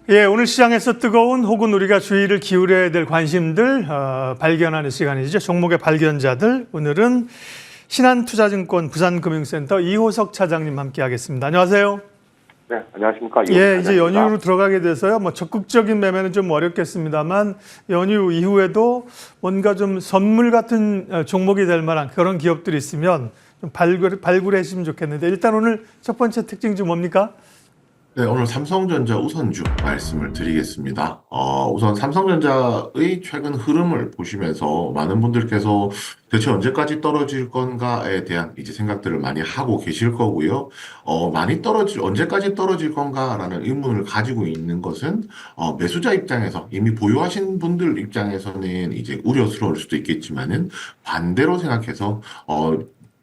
예, 오늘 시장에서 뜨거운 혹은 우리가 주의를 기울여야 될 관심들 발견하는 시간이죠. 종목의 발견자들. 오늘은 신한투자증권 부산금융센터 이호석 차장님 함께하겠습니다. 안녕하세요. 네, 안녕하십니까. 예, 이제 이호석 연휴로 들어가게 돼서요. 뭐 적극적인 매매는 좀 어렵겠습니다만 연휴 이후에도 뭔가 좀 선물 같은 종목이 될 만한 그런 기업들이 있으면 좀 발굴해 주시면 좋겠는데 일단 오늘 첫 번째 특징 좀 뭡니까? 네, 오늘 삼성전자 우선주 말씀을 드리겠습니다. 우선 삼성전자의 최근 흐름을 보시면서 많은 분들께서 대체 언제까지 떨어질 건가에 대한 이제 생각들을 많이 하고 계실 거고요. 언제까지 떨어질 건가라는 의문을 가지고 있는 것은, 매수자 입장에서 이미 보유하신 분들 입장에서는 이제 우려스러울 수도 있겠지만은 반대로 생각해서,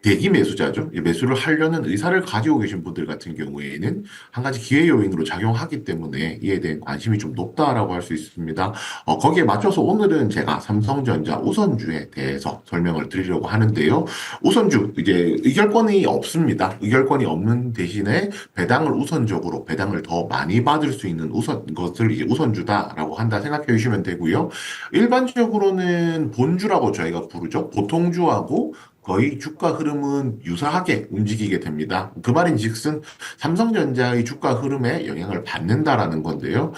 대기 매수자죠. 매수를 하려는 의사를 가지고 계신 분들 같은 경우에는 한 가지 기회 요인으로 작용하기 때문에 이에 대한 관심이 좀 높다라고 할 수 있습니다. 거기에 맞춰서 오늘은 제가 삼성전자 우선주에 대해서 설명을 드리려고 하는데요. 우선주, 이제 의결권이 없습니다. 의결권이 없는 대신에 배당을 더 많이 받을 수 있는 것을 이제 우선주다라고 한다 생각해 주시면 되고요. 일반적으로는 본주라고 저희가 부르죠. 보통주하고 거의 주가 흐름은 유사하게 움직이게 됩니다. 그 말인즉슨 삼성전자의 주가 흐름에 영향을 받는다라는 건데요.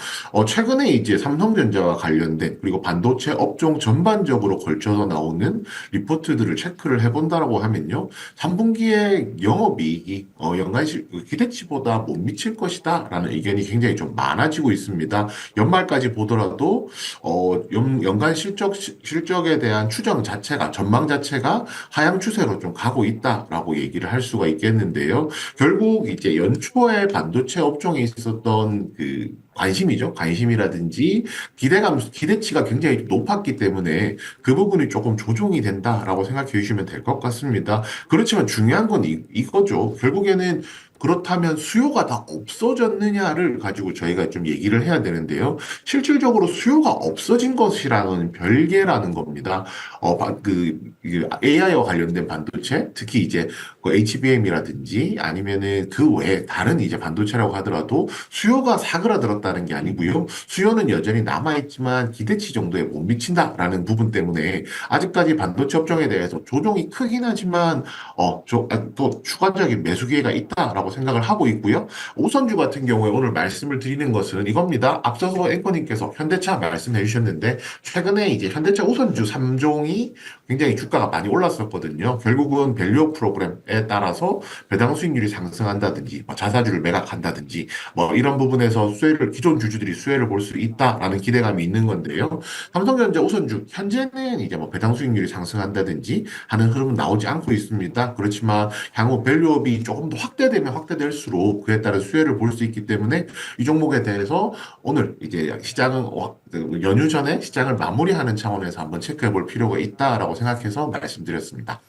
최근에 이제 삼성전자와 관련된 그리고 반도체 업종 전반적으로 걸쳐서 나오는 리포트들을 체크를 해본다라고 하면요. 3분기에 영업이익이 기대치보다 못 미칠 것이다라는 의견이 굉장히 좀 많아지고 있습니다. 연말까지 보더라도 연간 실적에 대한 추정 자체가 전망 자체가 하향 추세로 좀 가고 있다라고 얘기를 할 수가 있겠는데요. 결국 이제 연초에 반도체 업종에 있었던 그 관심이라든지 기대치가 굉장히 높았기 때문에 그 부분이 조금 조정이 된다라고 생각해 주시면 될 것 같습니다. 그렇지만 중요한 건 이거죠. 결국에는 그렇다면 수요가 다 없어졌느냐를 가지고 저희가 좀 얘기를 해야 되는데요. 실질적으로 수요가 없어진 것이랑은 별개라는 겁니다. AI와 관련된 반도체, 특히 이제 HBM이라든지 아니면은 그 외에 다른 이제 반도체라고 하더라도 수요가 사그라들었다는 게 아니고요. 수요는 여전히 남아있지만 기대치 정도에 못 미친다라는 부분 때문에 아직까지 반도체 업종에 대해서 조정이 크긴 하지만 또 추가적인 매수 기회가 있다라고 생각을 하고 있고요. 우선주 같은 경우에 오늘 말씀을 드리는 것은 이겁니다. 앞서서 앵커님께서 현대차 말씀해 주셨는데 최근에 이제 현대차 우선주 3종이 굉장히 주가가 많이 올랐었거든요. 결국은 밸류업 프로그램에 따라서 배당 수익률이 상승한다든지 자사주를 매각한다든지 이런 부분에서 기존 주주들이 수혜를 볼 수 있다라는 기대감이 있는 건데요. 삼성전자 우선주 현재는 이제 배당 수익률이 상승한다든지 하는 흐름은 나오지 않고 있습니다. 그렇지만 향후 밸류업이 조금 더 확대될수록 그에 따른 수혜를 볼 수 있기 때문에 이 종목에 대해서 오늘 이제 연휴 전에 시장을 마무리하는 차원에서 한번 체크해 볼 필요가 있다라고 생각해서 말씀드렸습니다.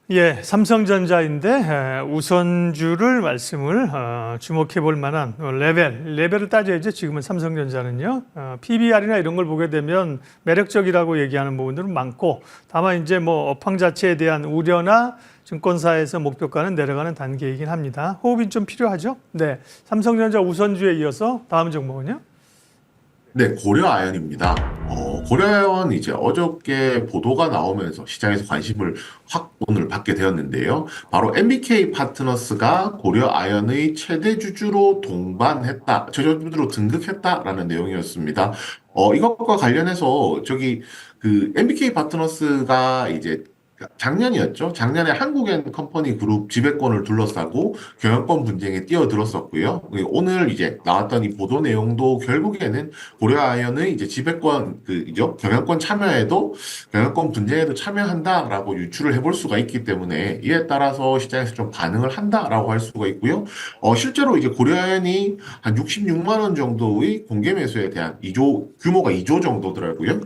예, 삼성전자인데 우선주를 말씀을 주목해 볼 만한 레벨을 따져야죠. 지금은 삼성전자는요. PBR이나 이런 걸 보게 되면 매력적이라고 얘기하는 부분들은 많고 다만 이제 업황 자체에 대한 우려나 증권사에서 목표가는 내려가는 단계이긴 합니다. 호흡이 좀 필요하죠. 네, 삼성전자 우선주에 이어서 다음 종목은요. 네, 고려아연입니다. 고려아연 이제 어저께 보도가 나오면서 시장에서 관심을 확 오늘 받게 되었는데요. 바로 MBK 파트너스가 고려아연의 최대 주주로 최저주주로 등극했다라는 내용이었습니다. 이것과 관련해서 MBK 파트너스가 이제 작년이었죠. 작년에 한국엔 컴퍼니 그룹 지배권을 둘러싸고 경영권 분쟁에 뛰어들었었고요. 오늘 이제 나왔던 이 보도 내용도 결국에는 고려아연의 이제 경영권 분쟁에도 참여한다라고 유추를 해볼 수가 있기 때문에 이에 따라서 시장에서 좀 반응을 한다라고 할 수가 있고요. 실제로 이제 고려아연이 한 66만 원 정도의 공개 매수에 대한 규모가 2조 정도더라고요.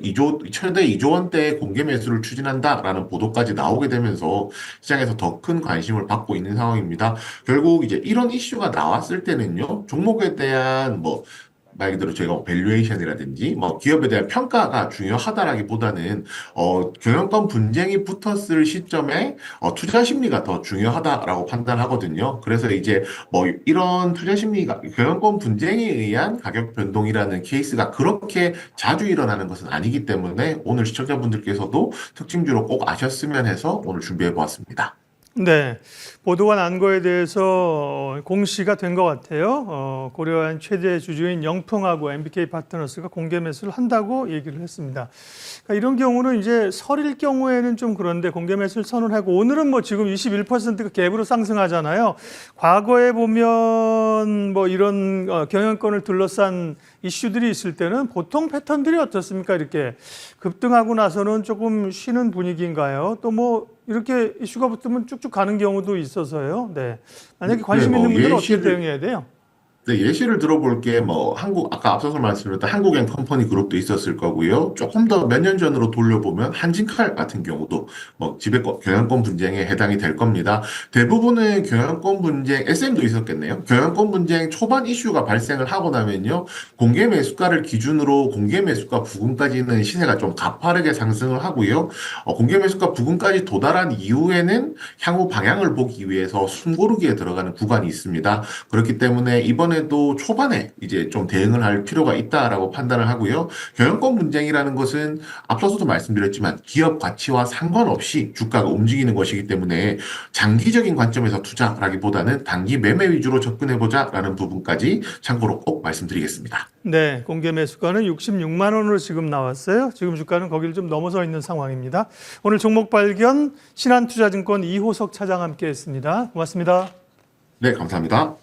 최대 2조 원대의 공개 매수를 추진한다라는 보도까지 나오게 되면서 시장에서 더 큰 관심을 받고 있는 상황입니다. 결국 이제 이런 이슈가 나왔을 때는요, 종목에 대한 말 그대로 저희가 밸류에이션이라든지 뭐 기업에 대한 평가가 중요하다라기보다는 경영권 분쟁이 붙었을 시점에 투자 심리가 더 중요하다라고 판단하거든요. 그래서 이제 뭐 이런 투자 심리가 경영권 분쟁에 의한 가격 변동이라는 케이스가 그렇게 자주 일어나는 것은 아니기 때문에 오늘 시청자분들께서도 특징주로 꼭 아셨으면 해서 오늘 준비해 보았습니다. 네, 보도가 난 거에 대해서 공시가 된 것 같아요. 고려한 최대 주주인 영풍하고 MBK 파트너스가 공개 매수를 한다고 얘기를 했습니다. 그러니까 이런 경우는 이제 설일 경우에는 좀 그런데 공개 매수를 선언하고 오늘은 뭐 지금 21%가 갭으로 상승하잖아요. 과거에 보면 뭐 이런 경영권을 둘러싼 이슈들이 있을 때는 보통 패턴들이 어떻습니까? 이렇게 급등하고 나서는 조금 쉬는 분위기인가요? 또 뭐 이렇게 이슈가 붙으면 쭉쭉 가는 경우도 있어서요. 네. 만약에 관심 있는 분들은 어떻게 대응해야 돼요? 네, 예시를 들어볼게 뭐 아까 앞서서 말씀드렸던 한국엔 컴퍼니 그룹도 있었을 거고요. 조금 더 몇 년 전으로 돌려보면 한진칼 같은 경우도 뭐 경영권 분쟁에 해당이 될 겁니다. 대부분의 경영권 분쟁, SM도 있었겠네요. 경영권 분쟁 초반 이슈가 발생을 하고 나면요. 공개 매수가를 기준으로 공개 매수가 부근까지는 시세가 좀 가파르게 상승을 하고요. 공개 매수가 부근까지 도달한 이후에는 향후 방향을 보기 위해서 숨고르기에 들어가는 구간이 있습니다. 그렇기 때문에 이번에도 초반에 이제 좀 대응을 할 필요가 있다라고 판단을 하고요. 경영권 분쟁이라는 것은 앞서서도 말씀드렸지만 기업 가치와 상관없이 주가가 움직이는 것이기 때문에 장기적인 관점에서 투자라기보다는 단기 매매 위주로 접근해보자라는 부분까지 참고로 꼭 말씀드리겠습니다. 네, 공개 매수가는 66만 원으로 지금 나왔어요. 지금 주가는 거기를 좀 넘어서 있는 상황입니다. 오늘 종목 발견 신한투자증권 이호석 차장 함께했습니다. 고맙습니다. 네, 감사합니다.